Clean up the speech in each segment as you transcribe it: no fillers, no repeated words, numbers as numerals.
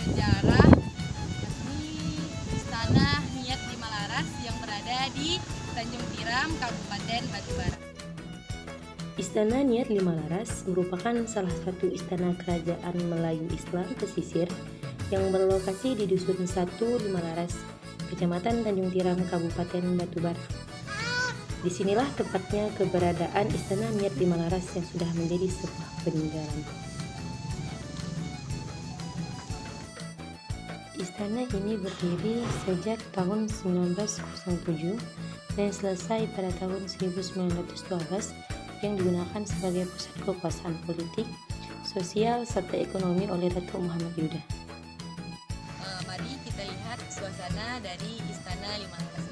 sejarah, yakni Istana Niat Lima Laras yang berada di Tanjung Tiram, Kabupaten Batubara. Istana Niat Lima Laras merupakan salah satu istana kerajaan Melayu Islam pesisir yang berlokasi di Dusun 1 Lima Laras, Kecamatan Tanjung Tiram, Kabupaten Batubara. Disinilah tepatnya keberadaan Istana Niat Lima Laras yang sudah menjadi sebuah peninggalan. Istana ini berdiri sejak tahun 1907 dan selesai pada tahun 1912 yang digunakan sebagai pusat kekuasaan politik, sosial, serta ekonomi oleh Datuk Muhammad Yuda. Mari kita lihat suasana dari Istana Lima Laras.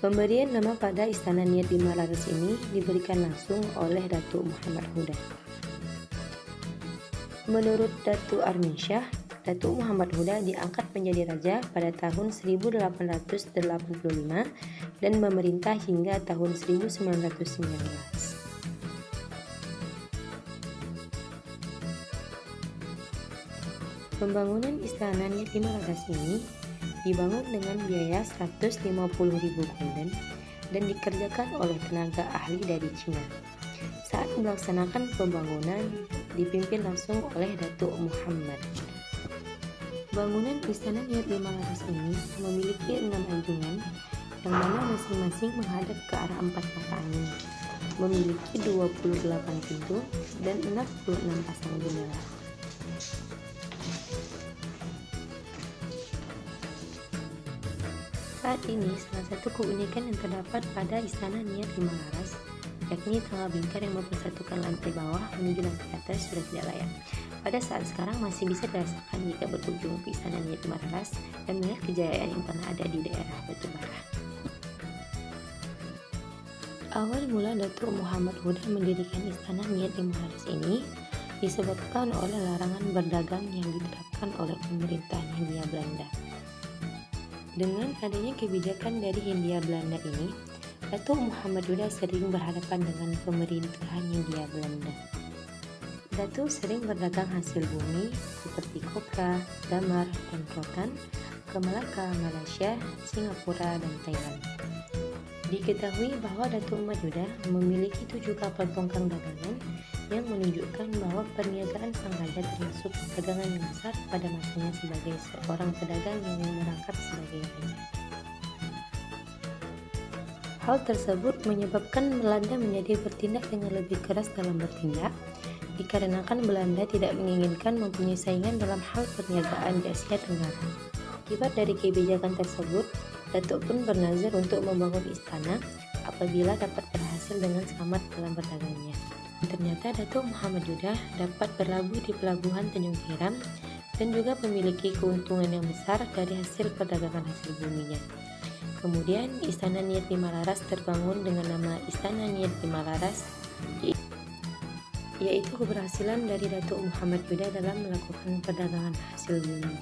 Pemberian nama pada Istana Niat Lima Laras ini diberikan langsung oleh Datuk Muhammad Huda. Menurut Datuk Arminsyah, Datuk Muhammad Huda diangkat menjadi raja pada tahun 1885 dan memerintah hingga tahun 1919. Pembangunan Istana Niat Lima Laras ini dibangun dengan biaya 150.000 gulden dan dikerjakan oleh tenaga ahli dari Cina. Saat melaksanakan pembangunan dipimpin langsung oleh Datuk Muhammad. Bangunan Istana Niat Lima Laras ini memiliki 6 anjungan yang mana masing-masing menghadap ke arah 4 mata angin, memiliki 28 pintu dan 66 pasang jendela. Saat ini, salah satu keunikan yang terdapat pada Istana Niat Lima Laras yakni tangga bingkar yang mempersatukan lantai bawah menuju lantai atas sudah tidak layak. Pada saat sekarang masih bisa dirasakan jika berkunjung ke Istana Niat Lima Laras dan melihat kejayaan yang pernah ada di daerah Batubara. Awal mula Datuk Muhammad Huda mendirikan Istana Niat Lima Laras ini disebabkan oleh larangan berdagang yang diterapkan oleh pemerintah Hindia Belanda. Dengan adanya kebijakan dari Hindia Belanda ini, Datuk Muhammad Huda sering berhadapan dengan pemerintahan Hindia Belanda. Datuk sering berdagang hasil bumi seperti kopra, damar, dan rotan ke Melaka, Malaysia, Singapura, dan Thailand. Diketahui bahwa Datuk Muhammad Huda memiliki 7 kapal tongkang dagangan yang menunjukkan bahwa perniagaan sang raja termasuk perdagangan yang besar pada masanya sebagai seorang pedagang yang merangkap sebagai raja. Hal tersebut menyebabkan Belanda menjadi bertindak dengan lebih keras dalam bertindak, dikarenakan Belanda tidak menginginkan mempunyai saingan dalam hal perniagaan di Asia Tenggara. Akibat dari kebijakan tersebut, Datuk pun bernazar untuk membangun istana apabila dapat berhasil dengan selamat dalam berdagangnya. Ternyata Datuk Muhammad Yuda dapat berlabuh di pelabuhan Tanjung Tiram dan juga memiliki keuntungan yang besar dari hasil perdagangan hasil buminya. Kemudian Istana Niat Lima Laras terbangun dengan nama Istana Niat Lima Laras, yaitu keberhasilan dari Datuk Muhammad Yuda dalam melakukan perdagangan hasil bumi.